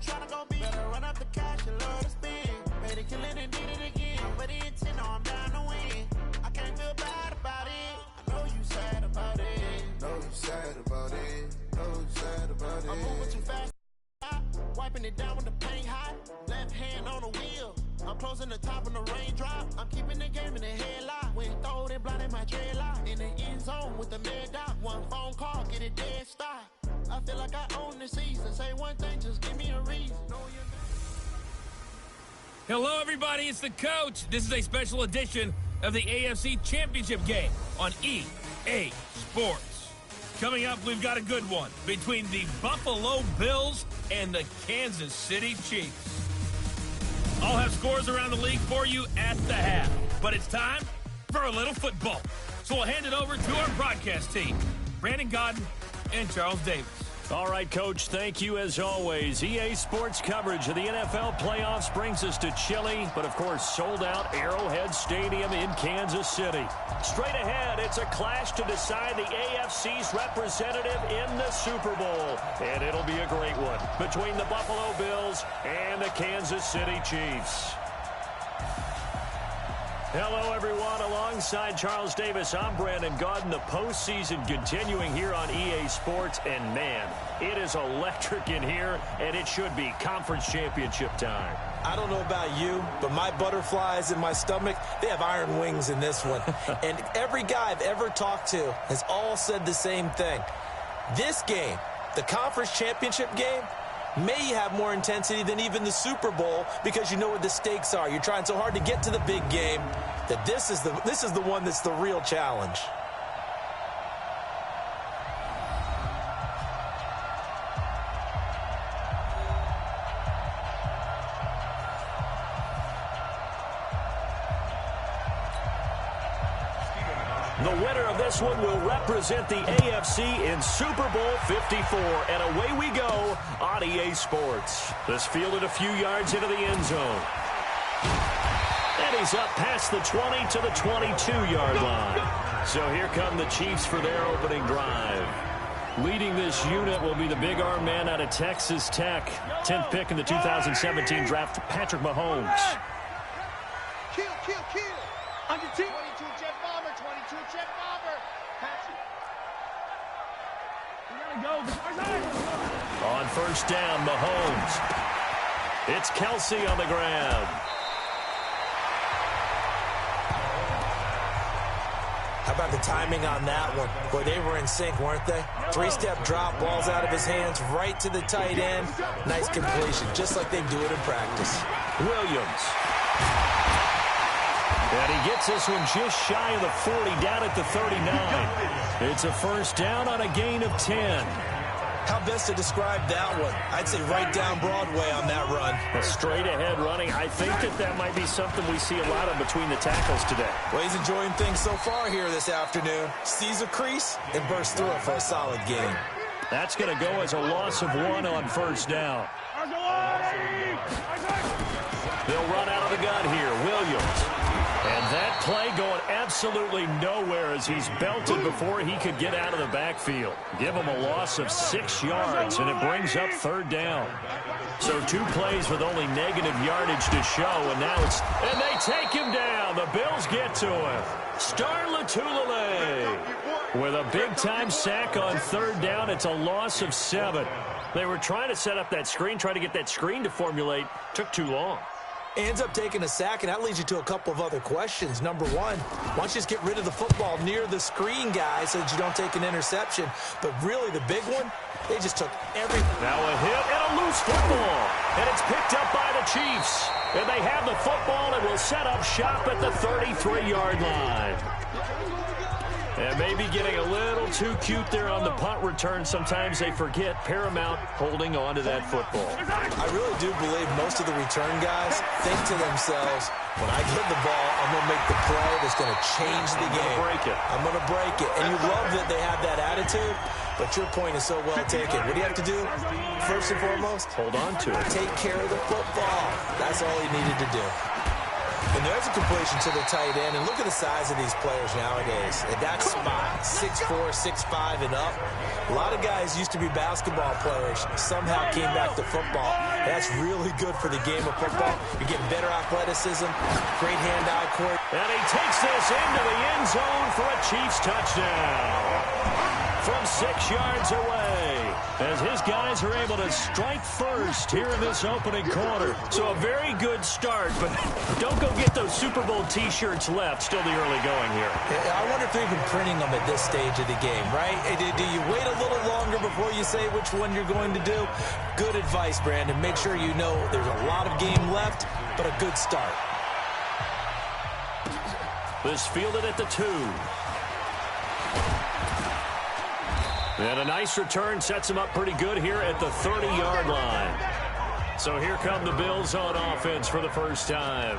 tryna go big. Better run up the cash and love to spend. Made it killing and did it again. But the intent, no, I'm down to win. I can't feel bad about it. I know you sad about it. Know you sad about it. Know you sad about it. I'm moving too fast. Wiping it down when the paint hot. Left hand on the wheel. I'm closing the top when the raindrop. I'm keeping the game in the headlock. When throwed and blinded my dreadlock. In the end zone with the mad dot. One phone call, get it dead stop. I feel like I own the season. Say one thing, just give me a reason. Hello, everybody. It's the coach. This is a special edition of the AFC Championship game on EA Sports. Coming up, we've got a good one between the Buffalo Bills and the Kansas City Chiefs. I'll have scores around the league for you at the half, but it's time for a little football. So we'll hand it over to our broadcast team, Brandon Godden and Charles Davis. All right, Coach, thank you as always. EA Sports coverage of the NFL playoffs brings us to chilly, but of course sold-out Arrowhead Stadium in Kansas City. Straight ahead, it's a clash to decide the AFC's representative in the Super Bowl, and it'll be a great one between the Buffalo Bills and the Kansas City Chiefs. Hello, everyone. Alongside Charles Davis, I'm Brandon Godden. The postseason continuing here on EA Sports. And, man, it is electric in here, and it should be conference championship time. I don't know about you, but my butterflies in my stomach, they have iron wings in this one. And every guy I've ever talked to has all said the same thing. This game, the conference championship game, may have more intensity than even the Super Bowl because you know what the stakes are. You're trying so hard to get to the big game that this is the one that's the real challenge. The winner of this one will represent the AFC in Super Bowl 54. And away we go on EA Sports. This fielded a few yards into the end zone. And he's up past the 20 to the 22-yard line. So here come the Chiefs for their opening drive. Leading this unit will be the big arm man out of Texas Tech. 10th pick in the 2017 draft, Patrick Mahomes. Kill. On your team. 22 jet bomber, 22 jet bomber. Patrick. We gotta go. On first down, Mahomes. It's Kelsey on the grab. How about the timing on that one? Boy, they were in sync, weren't they? Three-step drop, balls out of his hands, right to the tight end. Nice completion, just like they do it in practice. Williams. And he gets this one just shy of the 40, down at the 39. It's a first down on a gain of 10. How best to describe that one? I'd say right down Broadway on that run. A straight-ahead running. I think that might be something we see a lot of between the tackles today. Well, he's enjoying things so far here this afternoon. Sees a crease and bursts through it for a solid gain. That's going to go as a loss of 1 on first down. They'll run out of the gun here. Williams. And that play going absolutely nowhere as he's belted before he could get out of the backfield. Give him a loss of 6 yards, and it brings up third down. So 2 plays with only negative yardage to show, and now and they take him down. The Bills get to him. Star Latulippe with a big-time sack on third down. It's a loss of 7. They were trying to set up that screen, try to get that screen to formulate. Took too long. Ends up taking a sack, and that leads you to a couple of other questions. Number one, why don't you just get rid of the football near the screen guy so that you don't take an interception? But really, the big one, they just took everything. Now a hit and a loose football. And it's picked up by the Chiefs. And they have the football and will set up shop at the 33-yard line. And maybe getting a little too cute there on the punt return. Sometimes they forget paramount holding on to that football. I really do believe most of the return guys think to themselves, when I get the ball, I'm going to make the play that's going to change the game. I'm going to break it. And you love that they have that attitude, but your point is so well taken. What do you have to do? First and foremost, hold on to it. Take care of the football. That's all he needed to do. And there's a completion to the tight end. And look at the size of these players nowadays. At that spot, 6'4", 6'5", and up. A lot of guys used to be basketball players, somehow came back to football. That's really good for the game of football. You're getting better athleticism, great hand-eye coordination. And he takes this into the end zone for a Chiefs touchdown from 6 yards away, as his guys are able to strike first here in this opening quarter. So a very good start, but don't go get those Super Bowl T-shirts left. Still the early going here. I wonder if they're even printing them at this stage of the game, right? Do you wait a little longer before you say which one you're going to do? Good advice, Brandon. Make sure you know there's a lot of game left, but a good start. This fielded at the 2. And a nice return sets him up pretty good here at the 30-yard line. So here come the Bills on offense for the first time.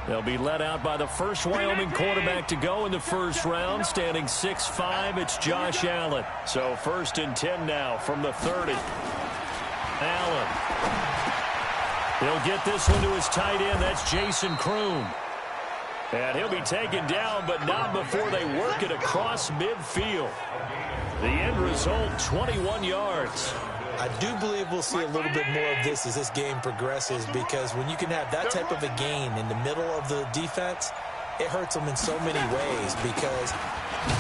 They'll be led out by the first Wyoming quarterback to go in the first round, standing 6'5". It's Josh Allen. So 1st and 10 now from the 30. Allen. He'll get this one to his tight end. That's Jason Kroom. And he'll be taken down, but not before they work it across midfield. The end result, 21 yards. I do believe we'll see a little bit more of this as this game progresses, because when you can have that type of a gain in the middle of the defense, it hurts them in so many ways, because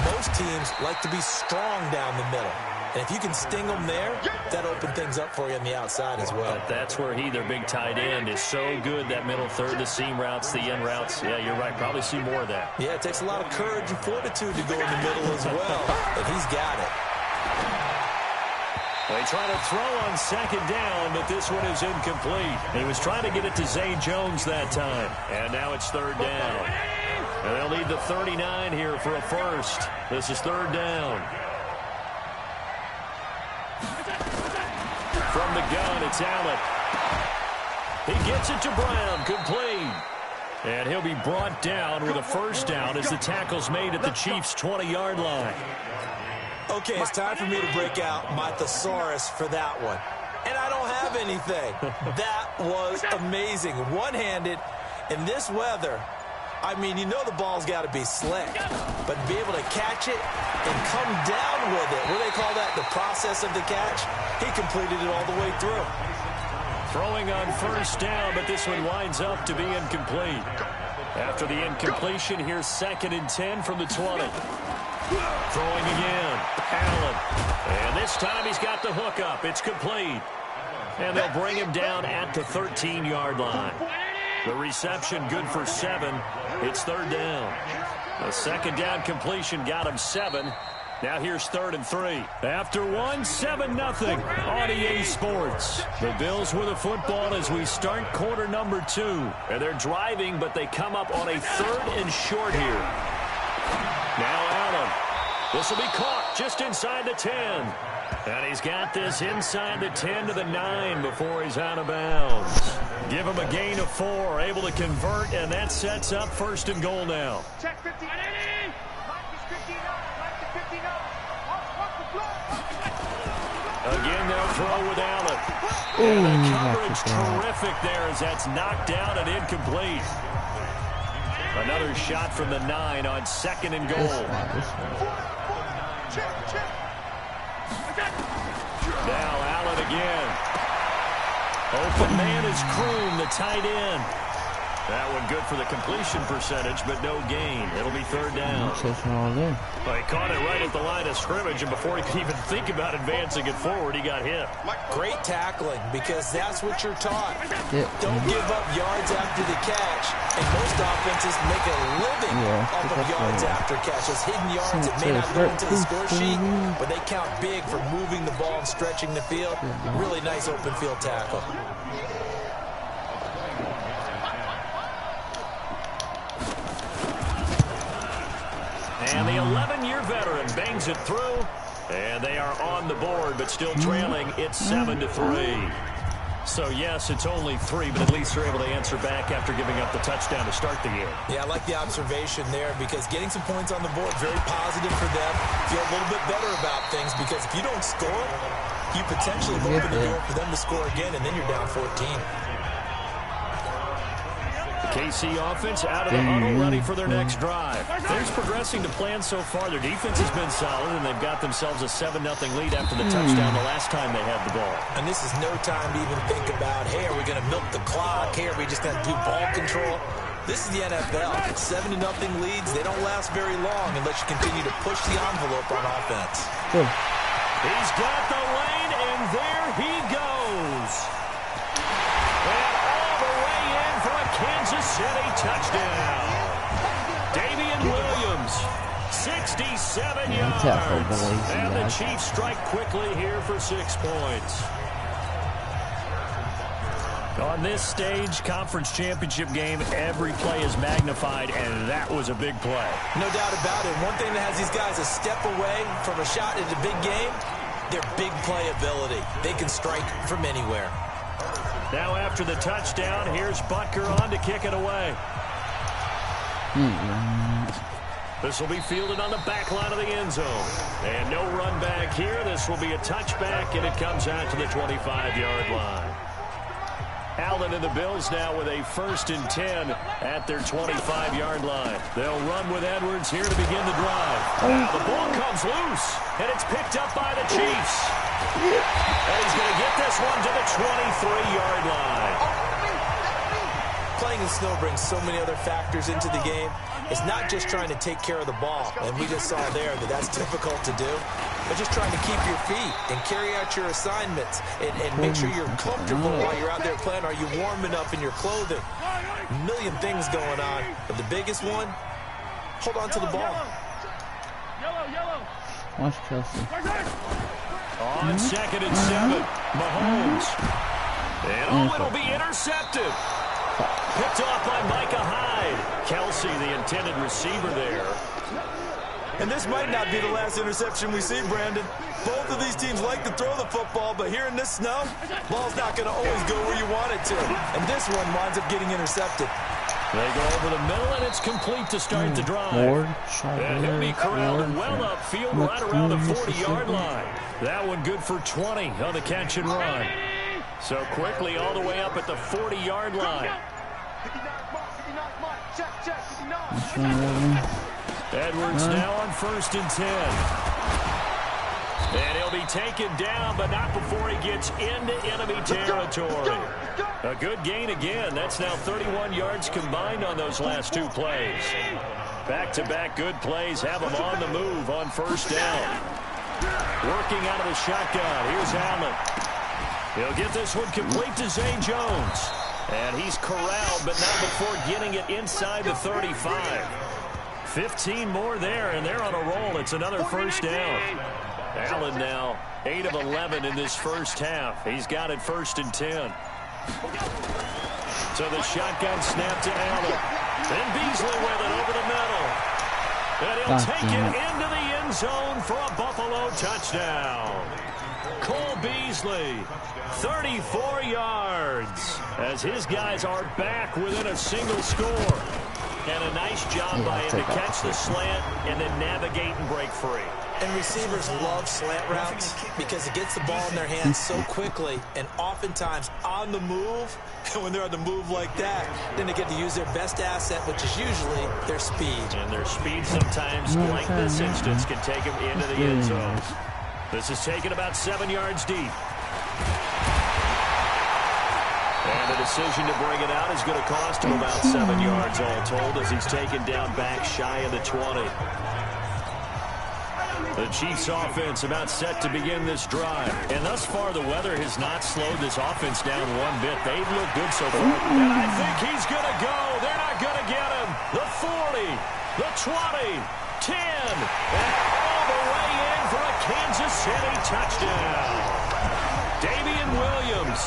most teams like to be strong down the middle. And if you can sting them there, that opens things up for you on the outside as well. But that's where their big tight end, is so good, that middle third, the seam routes, the end routes. Yeah, you're right. Probably see more of that. Yeah, it takes a lot of courage and fortitude to go in the middle as well, and he's got it. They try to throw on 2nd down, but this one is incomplete. He was trying to get it to Zay Jones that time. And now it's 3rd down. And they'll need the 39 here for a first. This is 3rd down. From the gun, it's Allen. He gets it to Brown, complete. And he'll be brought down with a first down as the tackle's made at the Chiefs' 20-yard line. Okay, it's time for me to break out my thesaurus for that one. And I don't have anything. That was amazing. One-handed in this weather. I mean, you know the ball's got to be slick. But to be able to catch it and come down with it, what do they call that, the process of the catch? He completed it all the way through. Throwing on first down, but this one winds up to be incomplete. After the incompletion, here's 2nd and 10 from the 20. Throwing again, Allen. And this time he's got the hook up. It's complete. And they'll bring him down at the 13-yard line. The reception good for 7. It's 3rd down. The 2nd down completion got him 7. Now here's 3rd and 3. After 1, 7-0 on EA Sports. The Bills with the football as we start quarter number 2. And they're driving, but they come up on a 3rd and short here. Now Allen. This will be caught just inside the 10. And he's got this inside the 10 to the 9 before he's out of bounds. Give him a gain of 4, able to convert, and that sets up 1st and goal now. Check 59. Again, they'll throw with Allen. And the coverage terrific there as that's knocked down and incomplete. Another shot from the 9 on 2nd and goal. Now Allen again. Open man is Kroom, the tight end. That one good for the completion percentage, but no gain. It'll be 3rd down. Well, he caught it right at the line of scrimmage, and before he could even think about advancing it forward, he got hit. Great tackling, because that's what you're taught. Don't give up yards after the catch. And most offenses make a living off of yards after catch. Those hidden yards that may not go into the score sheet, but they count big for moving the ball and stretching the field. Really nice open field tackle. And the 11-year veteran bangs it through. And they are on the board, but still trailing. It's 7-3. So, yes, it's only 3, but at least they're able to answer back after giving up the touchdown to start the game. Yeah, I like the observation there, because getting some points on the board, very positive for them. Feel a little bit better about things, because if you don't score, you potentially open the door for them to score again, and then you're down 14. KC offense out of the huddle, ready for their next drive. They're progressing to plan so far. Their defense has been solid, and they've got themselves a 7-0 lead after the touchdown the last time they had the ball. And this is no time to even think about, hey, are we going to milk the clock? Hey, are we just going to do ball control? This is the NFL. 7-0 leads, they don't last very long unless you continue to push the envelope on offense. He's got the lane, and there he goes. And all the way in for a Kansas City touchdown. Damian Williams, 67 yards. And the Chiefs strike quickly here for 6 points. On this stage, conference championship game, every play is magnified, and that was a big play. No doubt about it. One thing that has these guys a step away from a shot at a big game, their big play ability. They can strike from anywhere. Now after the touchdown, here's Butker on to kick it away. This will be fielded on the back line of the end zone. And no run back here. This will be a touchback, and it comes out to the 25-yard line. Allen and the Bills now with a 1st and 10 at their 25-yard line. They'll run with Edwards here to begin the drive. Now the ball comes loose, and it's picked up by the Chiefs. And he's going to get this one to the 23-yard line. Playing in snow brings so many other factors into the game. It's not just trying to take care of the ball, and we just saw there that that's difficult to do, but just trying to keep your feet and carry out your assignments and make sure you're comfortable while you're out there playing. Are you warm enough in your clothing? A million things going on, but the biggest one, hold on to the ball. Watch Kelsey. On 2nd and 7, Mahomes. And it'll be intercepted. Picked off by Micah Hyde. Kelsey, the intended receiver there. And this might not be the last interception we see, Brandon. Both of these teams like to throw the football, but here in this snow, ball's not going to always go where you want it to. And this one winds up getting intercepted. They go over the middle, and it's complete to start the drive. And he'll be corralled well upfield right around the 40-yard line. That one good for 20 on the catch and run. So quickly all the way up at the 40-yard line. Edwards now on 1st and 10. And he'll be taken down, but not before he gets into enemy territory. A good gain again. That's now 31 yards combined on those last 2 plays. Back-to-back good plays have him on the move on 1st down. Working out of the shotgun. Here's Allen. He'll get this one complete to Zay Jones. And he's corralled, but not before getting it inside the 35. 15 more there, and they're on a roll. It's another 1st down. Allen now 8 of 11 in this first half. He's got it 1st and 10. So the shotgun snap to Allen. Then Beasley with it over the middle. And he'll take it into the end zone for a Buffalo touchdown. Cole Beasley, 34 yards, as his guys are back within a single score. And a nice job by him to catch the slant and then navigate and break free. And receivers love slant routes because it gets the ball in their hands so quickly and oftentimes on the move. And when they're on the move like that, then they get to use their best asset, which is usually their speed. And their speed sometimes, like this instance, can take them into the end zone. This is taken about 7 yards deep. And the decision to bring it out is going to cost him about 7 yards all told as he's taken down back shy of the 20. The Chiefs offense about set to begin this drive. And thus far, the weather has not slowed this offense down one bit. They've looked good so far. And I think he's going to go. They're not going to get him. The 40, the 20, 10, and all the way in for a Kansas City touchdown. Damian Williams,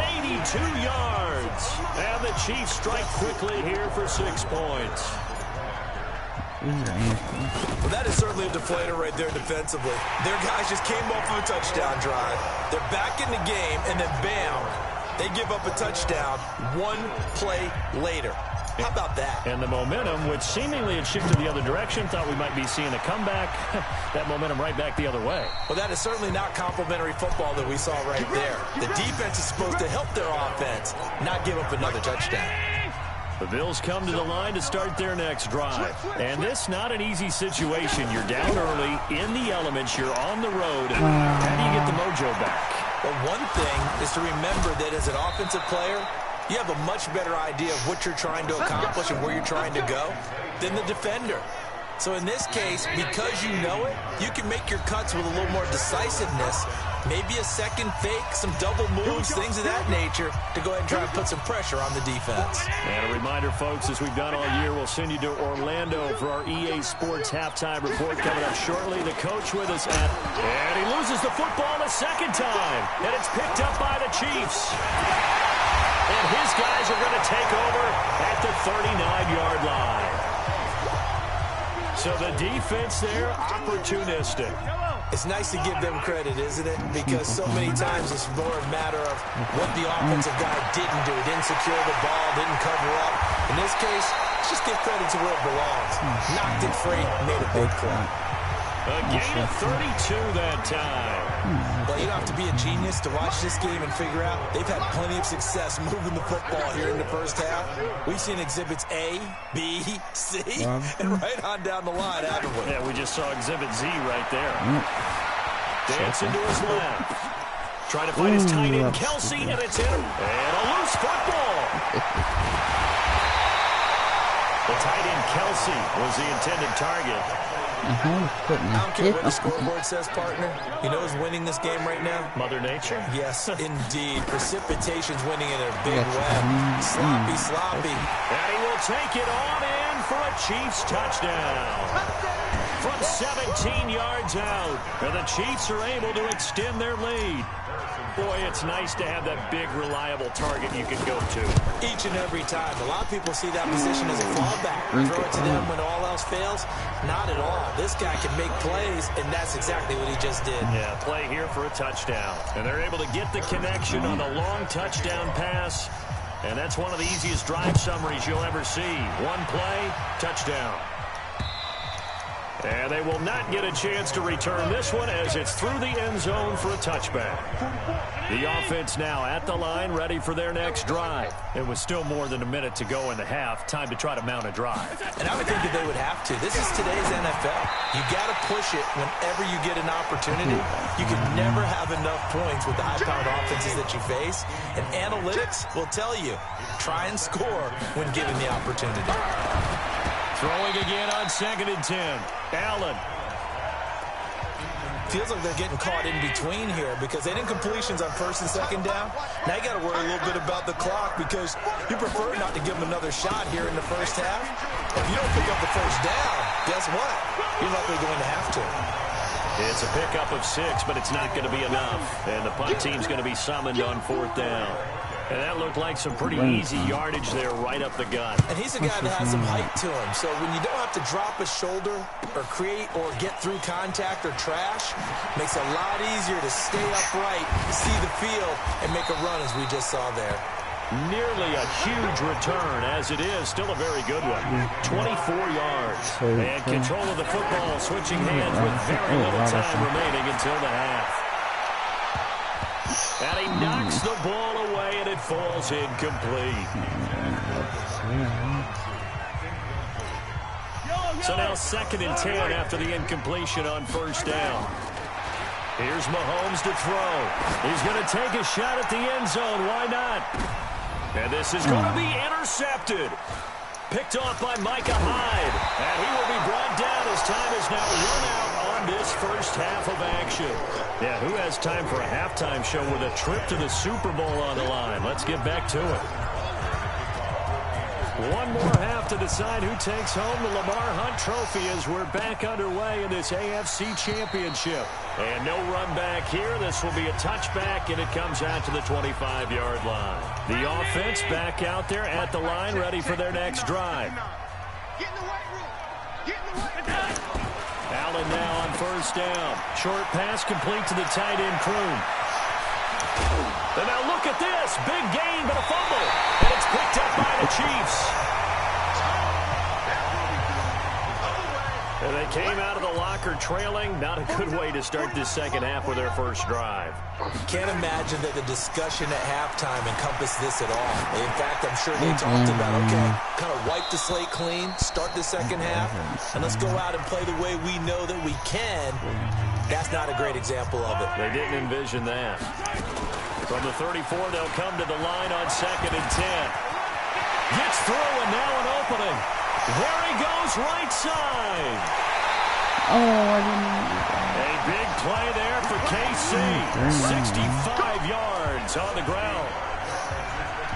82 yards. And the Chiefs strike quickly here for 6 points. Well, that is certainly a deflator right there defensively. Their guys just came off of a touchdown drive. They're back in the game, and then bam, they give up a touchdown 1 play later. How about that? And the momentum, which seemingly had shifted the other direction, thought we might be seeing a comeback. That momentum right back the other way. Well, that is certainly not complimentary football that we saw right there. The defense is supposed to help their offense, not give up another touchdown. The Bills come to the line to start their next drive. And this not an easy situation. You're down early, in the elements, you're on the road. How do you get the mojo back? Well, one thing is to remember that as an offensive player, you have a much better idea of what you're trying to accomplish and where you're trying to go than the defender. So in this case, because you know it, you can make your cuts with a little more decisiveness. Maybe a second fake, some double moves, things of that nature to go ahead and try and put some pressure on the defense. And a reminder, folks, as we've done all year, we'll send you to Orlando for our EA Sports halftime report coming up shortly. The coach with us and he loses the football a second time. And it's picked up by the Chiefs. And his guys are going to take over at the 39-yard line. So the defense there, opportunistic. It's nice to give them credit, isn't it? Because so many times it's more a matter of what the offensive guy didn't do. Didn't secure the ball, didn't cover up. In this case, let's just give credit to where it belongs. Knocked it free, made a big play. A gain of 32 that time. Well, you don't have to be a genius to watch this game and figure out they've had plenty of success moving the football here in the first half. We've seen exhibits A, B, C, and right on down the line, haven't we? Yeah, we just saw exhibit Z right there. Dancing to his left. Trying to find his tight end, Kelsey, and it's in. And a loose football. The tight end, Kelsey, was the intended target. I don't care what the scoreboard says, partner. You know who's winning this game right now? Mother Nature? Yes, indeed. Precipitation's winning in a big way. Sloppy. And he will take it on in for a Chiefs touchdown. From 17 yards out. And the Chiefs are able to extend their lead. Boy, it's nice to have that big, reliable target you can go to. Each and every time. A lot of people see that position as a fallback. Throw it to them when all else fails. Not at all. This guy can make plays, and that's exactly what he just did. Yeah, play here for a touchdown. And they're able to get the connection on the long touchdown pass. And that's one of the easiest drive summaries you'll ever see. One play, touchdown. And they will not get a chance to return this one as it's through the end zone for a touchback. The offense now at the line, ready for their next drive. It was still more than a minute to go in the half. Time to try to mount a drive. And I would think that they would have to. This is today's NFL. You got to push it whenever you get an opportunity. You can never have enough points with the high-powered offenses that you face. And analytics will tell you, try and score when given the opportunity. Throwing again on 2nd and 10. Allen. Feels like they're getting caught in between here because they didn't completions on 1st and 2nd down. Now you got to worry a little bit about the clock because you prefer not to give them another shot here in the first half. If you don't pick up the first down, guess what? You're likely going to have to. It's a pickup of 6, but it's not going to be enough. And the punt team's going to be summoned on 4th down. And that looked like some pretty easy yardage there right up the gut. And he's a guy that has some height to him. So when you don't have to drop a shoulder or create or get through contact or trash, makes it a lot easier to stay upright, see the field, and make a run as we just saw there. Nearly a huge return, as it is. Still a very good one. 24 yards. And control of the football, switching hands with very little time remaining until the half. And he knocks the ball away, and it falls incomplete. So now 2nd and 10 after the incompletion on 1st down. Here's Mahomes to throw. He's going to take a shot at the end zone. Why not? And this is going to be intercepted. Picked off by Micah Hyde. And he will be brought down as time is now run out on this first half of action. Yeah, who has time for a halftime show with a trip to the Super Bowl on the line? Let's get back to it. One more half to decide who takes home the Lamar Hunt Trophy as we're back underway in this AFC Championship. And no run back here. This will be a touchback, and it comes out to the 25-yard line. The offense back out there at the line, ready for their next drive. Get in the weight room. Get in the weight room. Allen now on 1st down. Short pass complete to the tight end, Kroon. And now look at this. Big gain, but a fumble. And it's picked up by the Chiefs. And they came out of the locker trailing. Not a good way to start this second half with their first drive. Can't imagine that the discussion at halftime encompassed this at all. In fact, I'm sure they talked about, okay, kind of wipe the slate clean, start the second half, and let's go out and play the way we know that we can. That's not a great example of it. They didn't envision that. From the 34, they'll come to the line on 2nd and 10. Gets through, and now an opening. There he goes, right side. Oh, I didn't. A big play there for KC. 65 yards on the ground.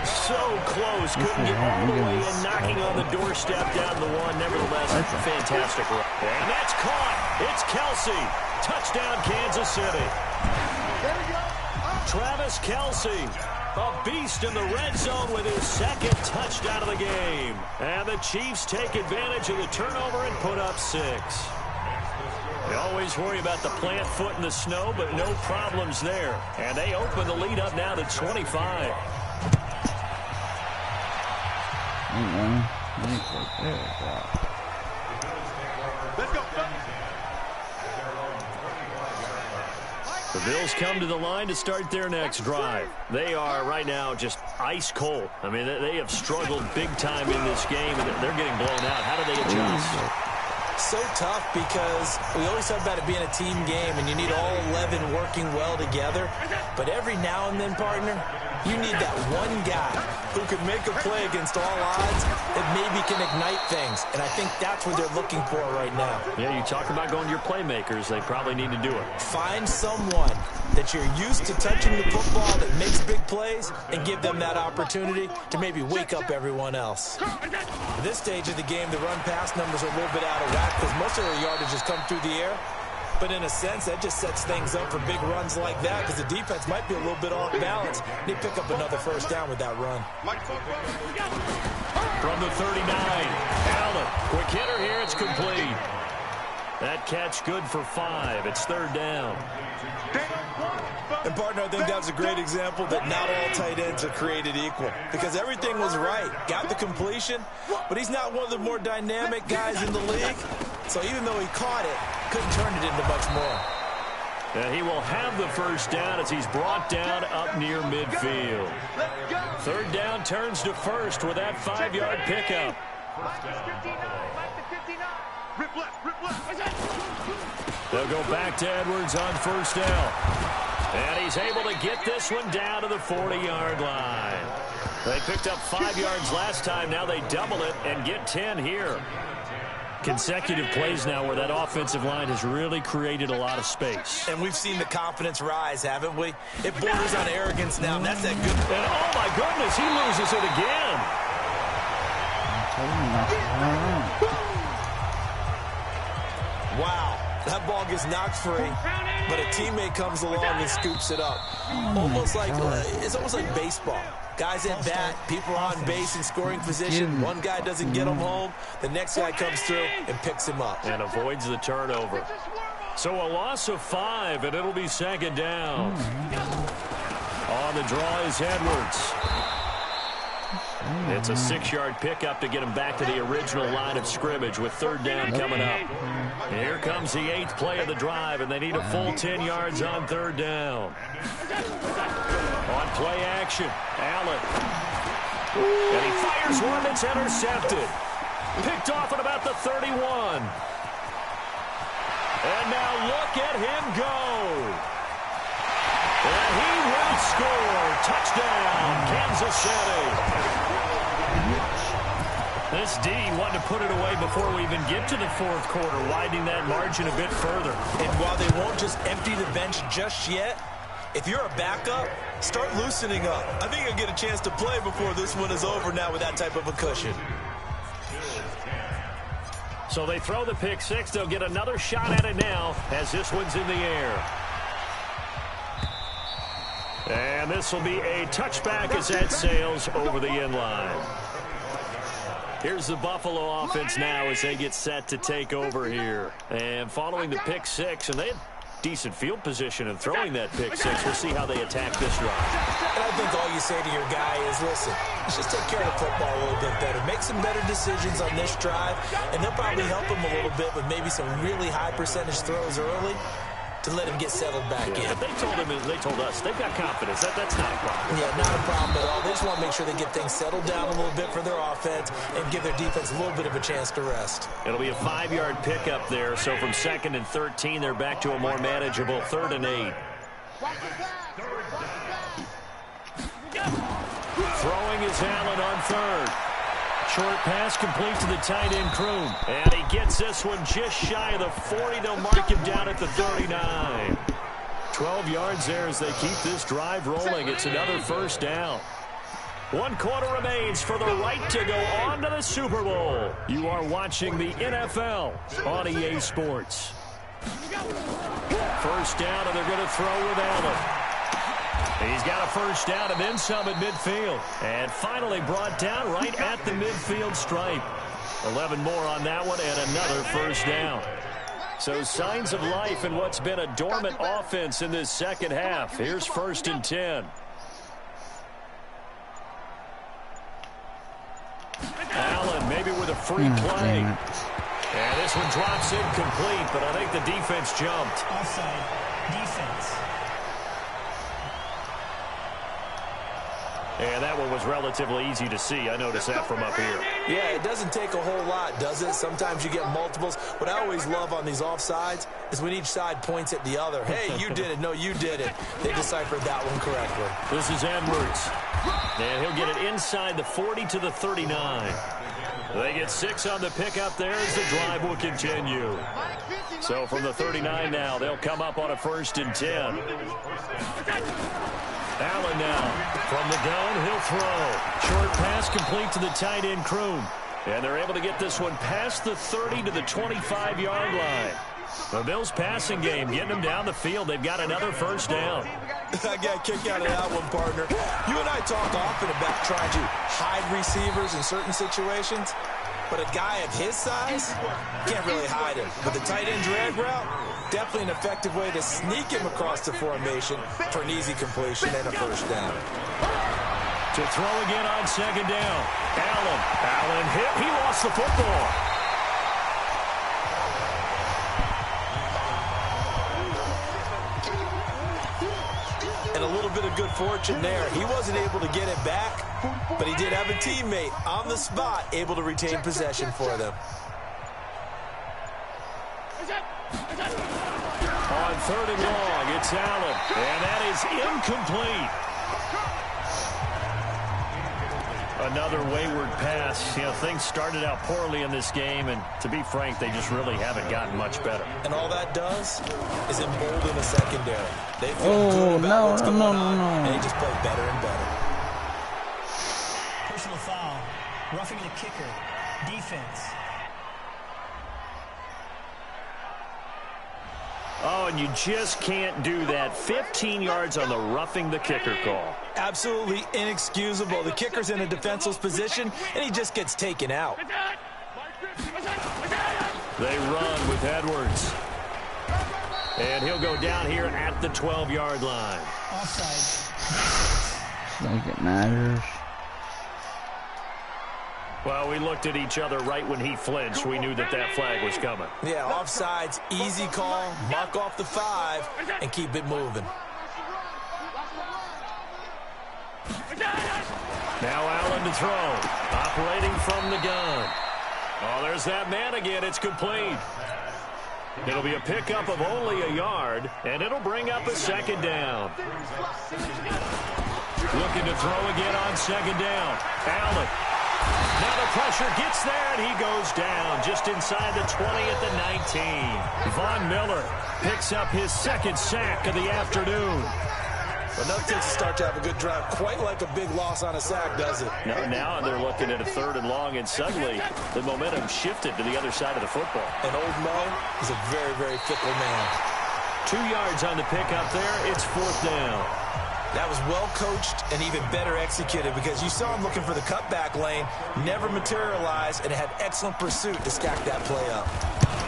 So close. Couldn't get all the way in, knocking on the doorstep down the one. Nevertheless, fantastic run. And that's caught. It's Kelsey. Touchdown, Kansas City. Travis Kelsey, a beast in the red zone with his second touchdown of the game. And the Chiefs take advantage of the turnover and put up 6. They always worry about the plant foot in the snow, but no problems there. And they open the lead up now to 25. Let's go. The Bills come to the line to start their next drive. They are right now just ice cold. I mean, they have struggled big time in this game, and they're getting blown out. How do they adjust? So tough because we always talk about it being a team game, and you need all 11 working well together. But every now and then, partner, you need that one guy who can make a play against all odds that maybe can ignite things. And I think that's what they're looking for right now. Yeah, you talk about going to your playmakers. They probably need to do it. Find someone that you're used to touching the football that makes big plays and give them that opportunity to maybe wake up everyone else. At this stage of the game, the run-pass numbers are a little bit out of whack because most of their yardage has come through the air. But in a sense, that just sets things up for big runs like that because the defense might be a little bit off balance. They pick up another first down with that run. From the 39, Allen, quick hitter here, it's complete. That catch good for 5. It's 3rd down. And, partner, I think that's a great example that not all tight ends are created equal because everything was right. Got the completion, but he's not one of the more dynamic guys in the league. So even though he caught it, couldn't turn it into much more. And he will have the first down as he's brought down up near midfield. 3rd down turns to 1st with that 5-yard pickup. They'll go back to Edwards on 1st down. And he's able to get this one down to the 40-yard line. They picked up 5 yards last time. Now they double it and get 10 here. Consecutive plays now where that offensive line has really created a lot of space. And we've seen the confidence rise, haven't we? It borders on arrogance now, and that's that good. And oh, my goodness, he loses it again. Wow. That ball gets knocked free, but a teammate comes along and scoops it up. It's almost like baseball. Guys at bat, people are on base in scoring position. One guy doesn't get him home. The next guy comes through and picks him up. And avoids the turnover. So a loss of 5, and it'll be 2nd down. On the draw is Edwards. It's a 6-yard pickup to get him back to the original line of scrimmage with 3rd down coming up. And here comes the 8th play of the drive, and they need a full 10 yards on 3rd down. On play action, Allen. And he fires one that's intercepted. Picked off at about the 31. And now look at him go. And he will score. Touchdown, Kansas City. This D wanted to put it away before we even get to the 4th quarter, widening that margin a bit further. And while they won't just empty the bench just yet, if you're a backup, start loosening up. I think you'll get a chance to play before this one is over now with that type of a cushion. So they throw the pick 6. They'll get another shot at it now as this one's in the air. And this will be a touchback as that sails over the end line. Here's the Buffalo offense now as they get set to take over here. And following the pick 6, and they decent field position and throwing that pick six. We'll see how they attack this drive. And I think all you say to your guy is, listen, let's just take care of the football a little bit better. Make some better decisions on this drive, and they'll probably help him a little bit with maybe some really high percentage throws early to let him get settled back in. But they told us, they've got confidence. That's not a problem. Yeah, not a problem at all. They just want to make sure they get things settled down a little bit for their offense and give their defense a little bit of a chance to rest. It'll be a 5-yard pickup there. So from 2nd and 13, they're back to a more manageable 3rd and 8. Throwing is Allen on 3rd. Short pass complete to the tight end, Kroon. And he gets this one just shy of the 40. They'll mark him down at the 39. 12 yards there as they keep this drive rolling. It's another first down. 1 quarter remains for the right to go on to the Super Bowl. You are watching the NFL on EA Sports. First down, and they're going to throw with Allen. He's got a first down and then some at midfield. And finally brought down right at the midfield stripe. 11 more on that one and another first down. So signs of life in what's been a dormant offense in this second half. Here's 1st and 10. Allen maybe with a free play. And this one drops incomplete, but I think the defense jumped. Offside. Defense. And that one was relatively easy to see. I noticed that from up here. Yeah, it doesn't take a whole lot, does it? Sometimes you get multiples. What I always love on these offsides is when each side points at the other. Hey, you did it. No, you did it. They deciphered that one correctly. This is Edwards. And he'll get it inside the 40 to the 39. They get 6 on the pickup there as the drive will continue. So from the 39 now, they'll come up on a 1st and 10. Allen now from the gun, he'll throw. Short pass complete to the tight end, Kroon. And they're able to get this one past the 30 to the 25-yard line. The Bills' passing game getting them down the field. They've got another first down. I got a kick out of that one, partner. You and I talk often about trying to hide receivers in certain situations, but a guy of his size can't really hide him. With the tight end drag route, definitely an effective way to sneak him across the formation for an easy completion and a first down. To throw again on 2nd down. Allen hit. He lost the football. And a little bit of good fortune there. He wasn't able to get it back, but he did have a teammate on the spot able to retain possession for them. On 3rd and long, it's Allen. And that is incomplete. Another wayward pass. You know, things started out poorly in this game, and to be frank, they just really haven't gotten much better. And all that does is embolden the secondary. They feel good about what's going on, and they just play better and better. Personal foul. Roughing the kicker. Defense. Oh, and you just can't do that. 15 yards on the roughing the kicker call. Absolutely inexcusable. The kicker's in a defenseless position, and he just gets taken out. They run with Edwards. And he'll go down here at the 12-yard line. Offside. Like it matters. Well, we looked at each other right when he flinched. We knew that that flag was coming. Yeah, offsides, easy call, mark off the 5, and keep it moving. Now Allen to throw, operating from the gun. Oh, there's that man again. It's complete. It'll be a pickup of only a yard, and it'll bring up a 2nd down. Looking to throw again on 2nd down. Allen. Now the pressure gets there, and he goes down just inside the 20 at the 19. Von Miller picks up his 2nd sack of the afternoon. But nothing takes a start to have a good drive quite like a big loss on a sack, does it? No, now they're looking at a 3rd and long, and suddenly the momentum shifted to the other side of the football. And old Mo is a very, very fickle man. 2 yards on the pickup there. It's 4th down. That was well coached and even better executed because you saw him looking for the cutback lane, never materialized, and had excellent pursuit to stack that play up.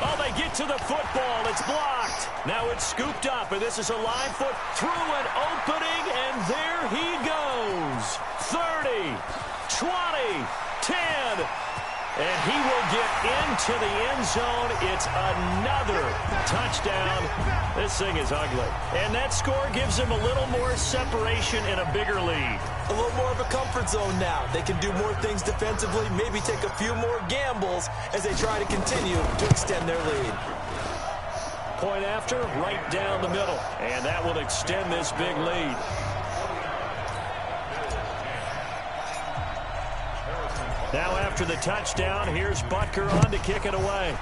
Oh, they get to the football. It's blocked. Now it's scooped up, and this is a line foot through an opening, and there he goes. 30, 20, 10. And he will get into the end zone. It's another touchdown. This thing is ugly. And that score gives him a little more separation and a bigger lead. A little more of a comfort zone now. They can do more things defensively, maybe take a few more gambles as they try to continue to extend their lead. Point after, right down the middle. And that will extend this big lead. Now after the touchdown, here's Butker on to kick it away.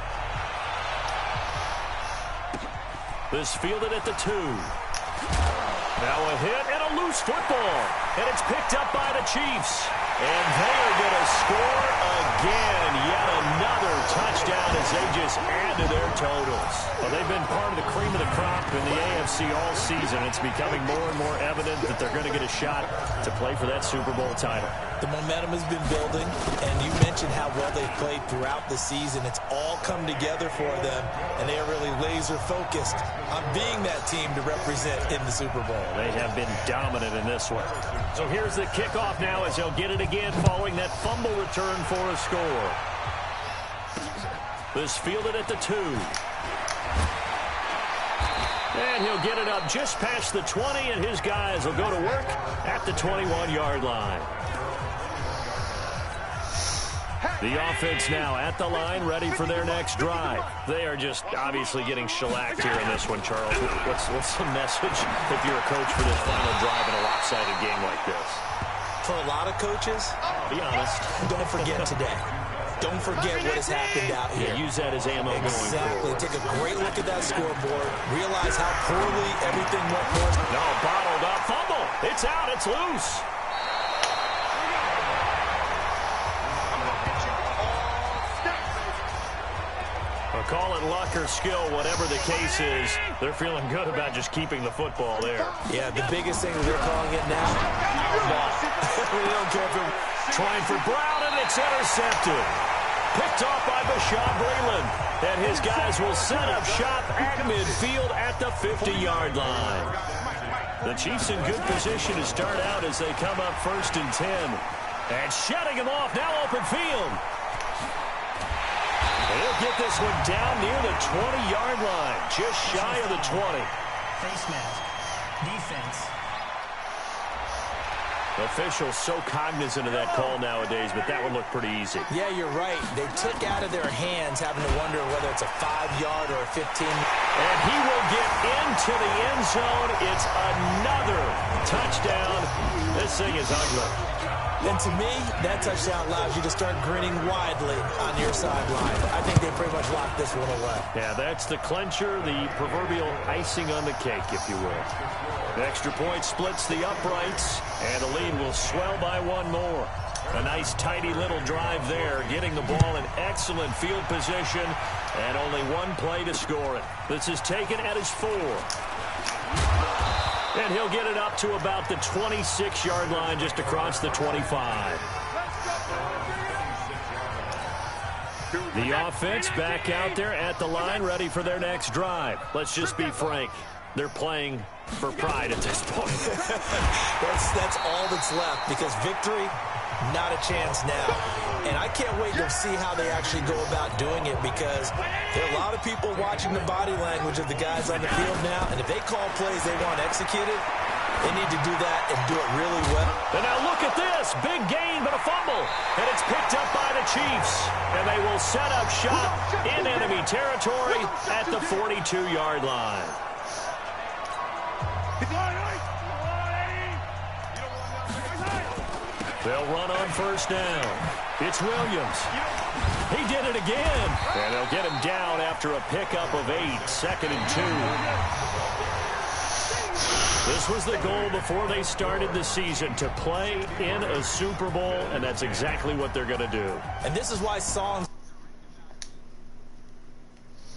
This fielded at the 2. Now a hit and a loose football. And it's picked up by the Chiefs. And they are going to score again. Yet another touchdown as they just add to their totals. Well, they've been part of the cream of the crop in the AFC all season. It's becoming more and more evident that they're going to get a shot to play for that Super Bowl title. The momentum has been building, and you mentioned how well they've played throughout the season. It's all come together for them, and they are really laser-focused on being that team to represent in the Super Bowl. They have been dominant in this one. So here's the kickoff now as they'll get it again following that fumble return for a score. This fielded at the 2. And he'll get it up just past the 20, and his guys will go to work at the 21-yard line. The offense now at the line, ready for their next drive. They are just obviously getting shellacked here in this one, Charles. What's the message if you're a coach for this final drive in a lopsided game like this? For a lot of coaches, be honest, don't forget today. Don't forget what has happened out here. Yeah, use that as ammo going forward. Take a great look at that scoreboard. Realize how poorly everything went for us. No, bottled up. Fumble. It's out. It's loose. Call it luck or skill, whatever the case is, they're feeling good about just keeping the football there. Yeah, the biggest thing that they're calling it now, ball. We don't care if it... Trying for Brown, and it's intercepted. Picked off by Bashaud Breeland. And his guys will set up shop at midfield at the 50-yard line. The Chiefs in good position to start out as they come up 1st and 10. And shutting him off, now open field. He'll get this one down near the 20-yard line, just shy of the 20. Face mask. Defense. Officials so cognizant of that call nowadays, but that would look pretty easy. Yeah, you're right. They took out of their hands having to wonder whether it's a 5-yard or a 15. And he will get into the end zone. It's another touchdown. This thing is ugly. And to me, that touchdown allows you to start grinning widely on your sideline. I think they pretty much locked this one away. Yeah, that's the clincher, the proverbial icing on the cake, if you will. The extra point splits the uprights, and the lead will swell by one more. A nice, tidy little drive there, getting the ball in excellent field position, and only one play to score it. This is taken at his 4. And he'll get it up to about the 26-yard line, just across the 25. The offense back out there at the line, ready for their next drive. Let's just be frank. They're playing for pride at this point. That's all that's left, because victory, not a chance now. And I can't wait to see how they actually go about doing it, because there are a lot of people watching the body language of the guys on the field now, and if they call plays they want executed, they need to do that and do it really well. And now look at this. Big gain, but a fumble. And it's picked up by the Chiefs. And they will set up shop in enemy territory at the 42-yard line. They'll run on 1st down. It's Williams. He did it again. And they'll get him down after a pickup of 8. 2nd and 2. This was the goal before they started the season, to play in a Super Bowl, and that's exactly what they're going to do. And this is why songs